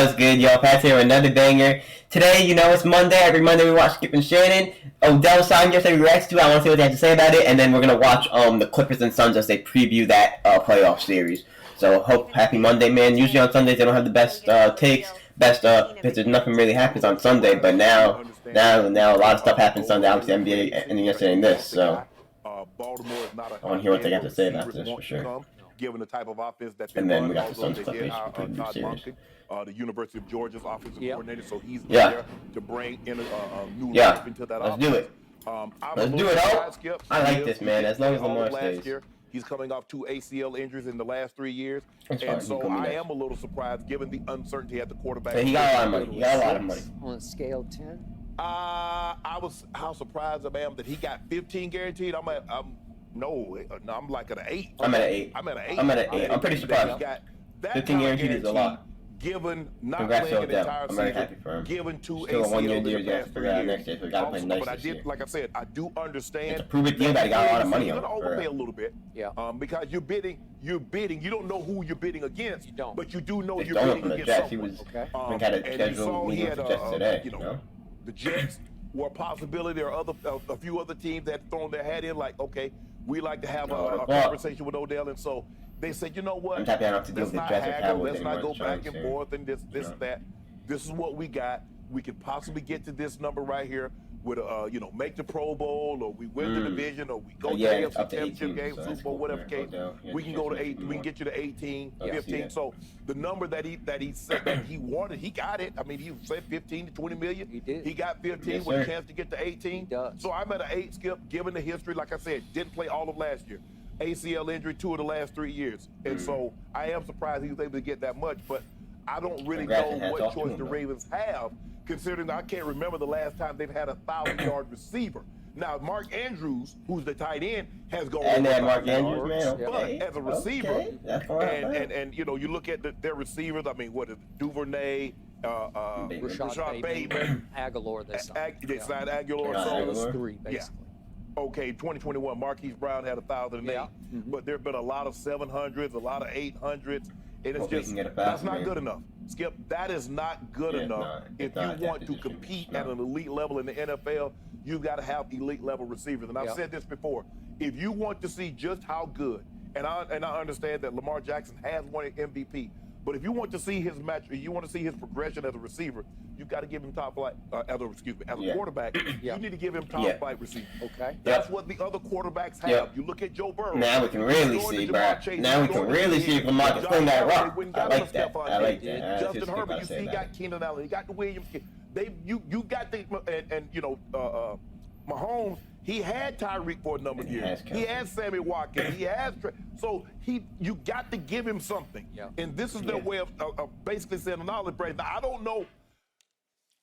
What's good, y'all? Pat's here with another banger. Today, you know, it's Monday. Every Monday we watch Skip and Shannon. Odell signed yesterday. We react to. I want to see what they have to say about it, and then we're gonna watch the Clippers and Suns as they preview that playoff series. So, happy Monday, man. Usually on Sundays they don't have the best takes, because nothing really happens on Sunday. But now a lot of stuff happens Sunday. Obviously, NBA ending yesterday and this. So, I want to hear what they have to say about this for sure. Given the type of offense that and then we got the Suns stuff. The University of Georgia's offensive coordinator, so he's there to bring in a new life into that offense. Do it. Let's do it, Skip. I like this, man. As long as Lamar stays. He's coming off 2 ACL injuries in the last 3 years, and so I am a little surprised given the uncertainty at the quarterback. He got a lot of money. He got a lot of money. On a scale 10? How surprised I am that he got 15 guaranteed. I'm like at an 8. I'm at an 8. I'm at an 8. I'm at an 8. I'm pretty surprised. 15 guaranteed is a lot. Given not Congrats playing an entire entire I'm very season, happy for him. given 2 Still a 1 year ACLs deal. in You the have to past 3 figure out years. next year. So we got to play nice But I this year. did, like I said, I do understand. To prove it to you that he got a lot of money on it. You're gonna overpay it. a little bit. Yeah. Because you're bidding. You don't know who you're bidding against. You don't. But you do know It's you're Donald bidding from the against Jets. He someone. was Okay. had a scheduled meeting with the Jets today. You know, the Jets were a possibility. There are a few other teams that thrown their hat in, like, okay, we like to have a conversation with Odell, and so they said, you know what? I'm happy I don't have to deal with the Jets. Let's not go back and forth and this that. This is what we got. We could possibly get to this number right here with make the Pro Bowl, or we win the division, or we go to the AFC Championship game, Super Bowl, whatever case. We can go to 8. We can get you to 18, 15. So the number that he said that he wanted, he got it. I mean, he said 15 to 20 million. He did. He got 15 with a chance to get to 18. So I'm at an 8, Skip, given the history. Like I said, didn't play all of last year. ACL injury 2 of the last 3 years. And so I am surprised he was able to get that much, but I don't really know what choice the Ravens have, considering I can't remember the last time they've had a 1,000-yard receiver. Now, Mark Andrews, who's the tight end, has gone over 1,000 yards. Man, but as a receiver, and you look at their receivers. I mean, what is it? Duvernay, Rashad Bateman, Aguilar. They signed Aguilar. So 3 basically. Yeah. Okay, 2021, Marquise Brown had 1,008, but there have been a lot of 700s, a lot of 800s. And it's just, that's not good enough. Skip, that is not good enough. If you want to compete at an elite level in the NFL, you've got to have elite level receivers. And I've said this before, if you want to see just how good, and I understand that Lamar Jackson has won an MVP, but if you want to see his match, you want to see his progression as a receiver, you've got to give him top flight, as a quarterback, you need to give him top flight receiver. Okay. That's what the other quarterbacks have. You look at Joe Burrow. Now we can really see, bro. Now we can really see if Lamar can fling that rock. I like that. I like that. Justin Herbert, you see, he got Keenan Allen, he got the Williams kid. You got the Mahomes. He had Tyreek for a number of years. He had Sammy Watkins. He has you got to give him something. And this is their way of basically saying an olive branch. Now I don't know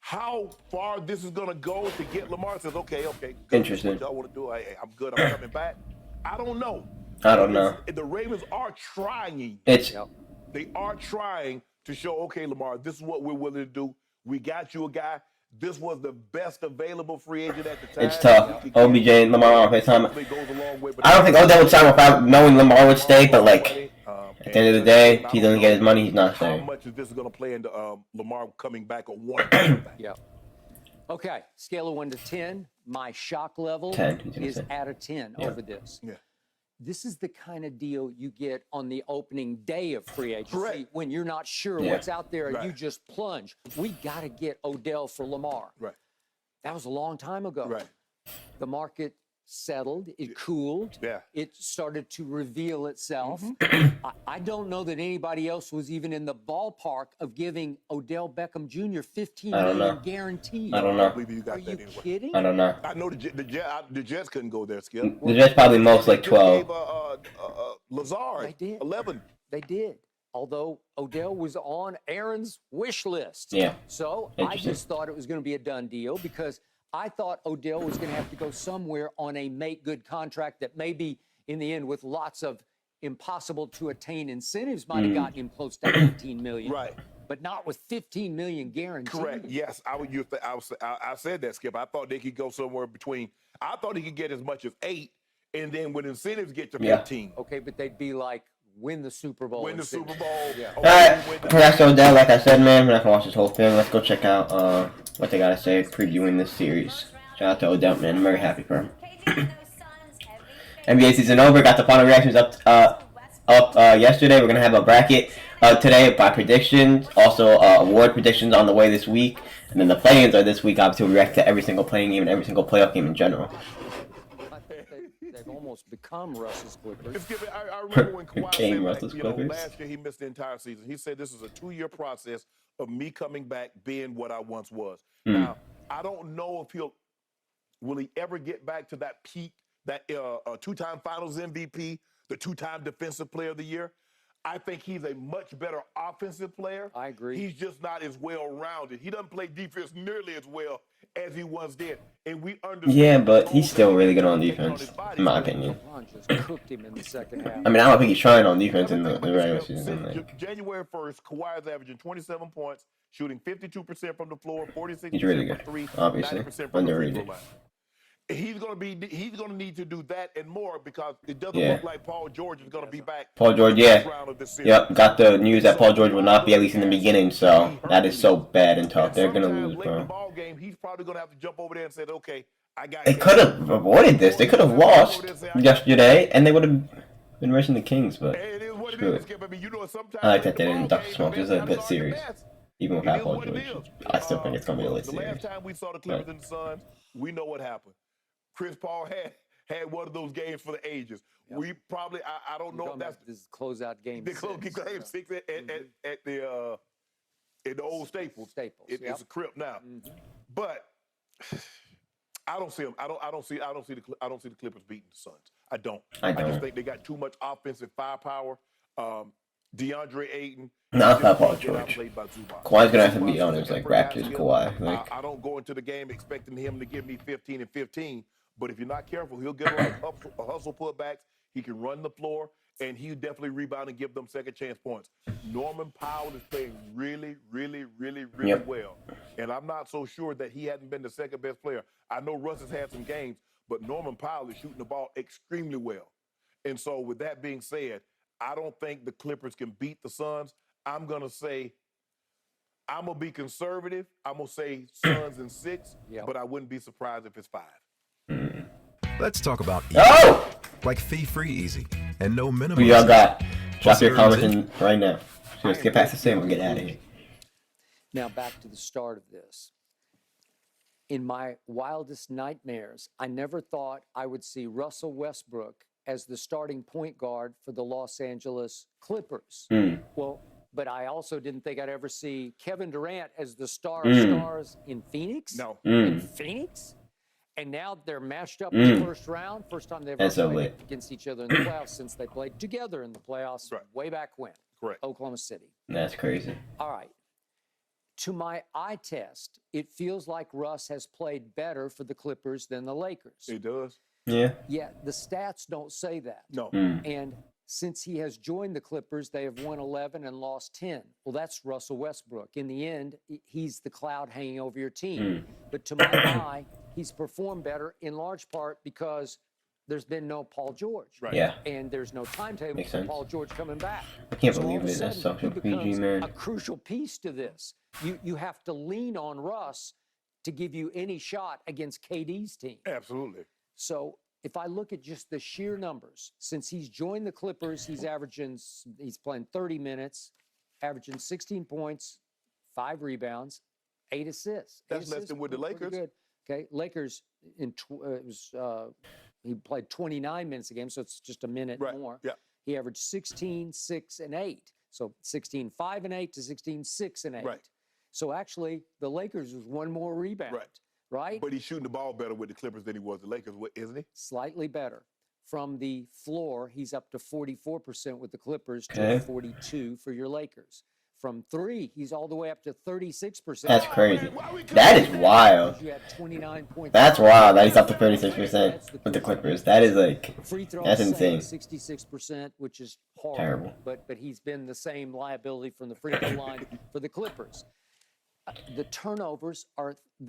how far this is going to go to get Lamar. Says, okay, interesting. What y'all want to do? I'm good. I'm coming back. I don't know. The Ravens are trying. They are trying to show, okay, Lamar, this is what we're willing to do. We got you a guy. This was the best available free agent at the time. It's tough. OBJ and Lamar on FaceTime. I don't think Odell would sign without knowing Lamar would stay, but like at the end of the day, if he doesn't get his money, he's not staying. How much is this going to play into Lamar coming back on one? Okay, scale of 1 to 10. My shock level 10, is at a 10 over this. This is the kind of deal you get on the opening day of free agency when you're not sure what's out there and you just plunge. We got to get Odell for Lamar. That was a long time ago. The market settled. It cooled. It started to reveal itself. I don't know that anybody else was even in the ballpark of giving Odell Beckham Jr. $15 million guaranteed. I don't know. Are you kidding? I don't know. I know the Jets couldn't go there, Skip. The Jets probably most like 12. Lazard, They did. 11. They did. Although Odell was on Aaron's wish list. So I just thought it was going to be a done deal because I thought Odell was going to have to go somewhere on a make-good contract that maybe in the end with lots of impossible to attain incentives might have gotten him close to $18 million. But not with $15 million guaranteed. Correct. Yes, I said that, Skip. I thought they could go somewhere between. I thought he could get as much as 8, and then with incentives get to 15. Okay, but they'd be like win the Super Bowl. Win the Super Bowl. Yeah. All right, congrats to Odell. Like I said, man, we're not gonna watch this whole thing. Let's go check out what they gotta say previewing this series. Shout out to Odell, man. I'm very happy for him. NBA season over. Got the final reactions up yesterday. We're gonna have a bracket today by predictions. Also, award predictions on the way this week, and then the play-ins are this week. Obviously, we react to every single playing game and every single playoff game in general. They've almost become Russ's Clippers. I remember when Kawhi Became said, Russ's Clippers. last year he missed the entire season. He said this is a 2-year process of me coming back being what I once was. Now, I don't know if will he ever get back to that peak, that 2-time Finals MVP, the 2-time Defensive Player of the Year. I think he's a much better offensive player. I agree. He's just not as well-rounded. He doesn't play defense nearly as well as he once did. And we understand. Yeah, but he's still really good on defense, in my opinion. LeBron just cooked him in the second half. I mean, I don't think he's trying on defense in the regular season. Like. January 1st, Kawhi is averaging 27 points, shooting 52% from the floor, 46% he's really good, from three, obviously. 90% from Underrated. the free throw line. He's gonna need to do that and more because it doesn't look like Paul George is gonna be back. Paul George, yeah. Yep, got the news that Paul George will not be, at least in the beginning, so that is so bad and tough. They're gonna lose, bro. In the ball game, he's probably gonna have to jump over there and say, okay, I got. They could have avoided this. They could have lost yesterday, and they would have been racing the Kings, but screw it. I like that they didn't duck the smoke. It was a good series. Even without Paul George, I still think it's gonna be a lit series. The last time we saw the Clippers and the Suns, we know what happened. Chris Paul had one of those games for the ages. Yep. We probably I don't know if that's this closeout game. The game 6 at the in the old Staples. It's a crib now, but I don't see them. I don't see the Clippers beating the Suns. I don't. I just think they got too much offensive firepower. DeAndre Ayton. Not that Paul George. Kawhi's gonna have to be on his Raptors Kawhi. I don't go into the game expecting him to give me 15 and 15. But if you're not careful, he'll get a hustle putbacks. He can run the floor, and he'll definitely rebound and give them second chance points. Norman Powell is playing really, really, really, really well. And I'm not so sure that he hadn't been the second best player. I know Russ has had some games, but Norman Powell is shooting the ball extremely well. And so with that being said, I don't think the Clippers can beat the Suns. I'm going to be conservative. I'm going to say Suns in 6, but I wouldn't be surprised if it's 5. Let's talk about easy. Oh! Like fee-free easy and no minimum. Who y'all got? Drop your comments in right now. So let's get past the same and get out of here. Now back to the start of this. In my wildest nightmares, I never thought I would see Russell Westbrook as the starting point guard for the Los Angeles Clippers. Well, but I also didn't think I'd ever see Kevin Durant as the star of stars in Phoenix. No. In Phoenix? And now they're mashed up in the first round. First time they've ever played against each other in the playoffs since they played together in the playoffs way back when. Correct. Oklahoma City. That's crazy. All right. To my eye test, it feels like Russ has played better for the Clippers than the Lakers. It does. Yeah. Yeah, the stats don't say that. No. And since he has joined the Clippers, they have won 11 and lost 10. Well, that's Russell Westbrook. In the end, he's the cloud hanging over your team. But to my eye, he's performed better in large part because there's been no Paul George. Right. Yeah. And there's no timetable for Paul George coming back. I can't So all believe of a it. That's sudden, such a he PG, becomes man. a crucial piece to this. You have to lean on Russ to give you any shot against KD's team. Absolutely. So if I look at just the sheer numbers, since he's joined the Clippers, he's playing 30 minutes, averaging 16 points, 5 rebounds, 8 assists. That's less than with the Lakers. Good. Okay, Lakers he played 29 minutes a game, so it's just a minute more. Yeah. He averaged 16, 6, and 8. So 16, 5, and 8 to 16, 6, and 8. Right. So actually, the Lakers was one more rebound. Right? But he's shooting the ball better with the Clippers than he was the Lakers, isn't he? Slightly better. From the floor, he's up to 44% with the Clippers to 42 for your Lakers. From 3, he's all the way up to 36%. That's crazy. That is wild. You had 29 points. That's wild that he's up to 36% with the Clippers. That is free throws, that's insane. 66%, which is horrible. Terrible. But he's been the same liability from the free throw line for the Clippers. The turnovers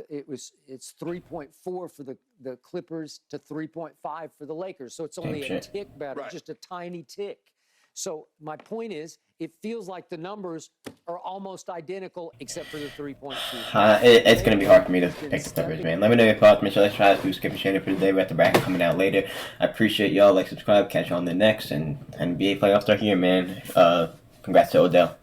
it's 3.4 for the Clippers to 3.5 for the Lakers. So it's only a tick better, just a tiny tick. So my point is, it feels like the numbers are almost identical except for the 3.2. It's going to be hard for me to pick the numbers, man. Let me know your thoughts. Make sure let's try to do Skip and Shannon for today. We have the bracket coming out later. I appreciate y'all. Like, subscribe, catch you on the next, and NBA playoffs are here, man. Congrats to Odell.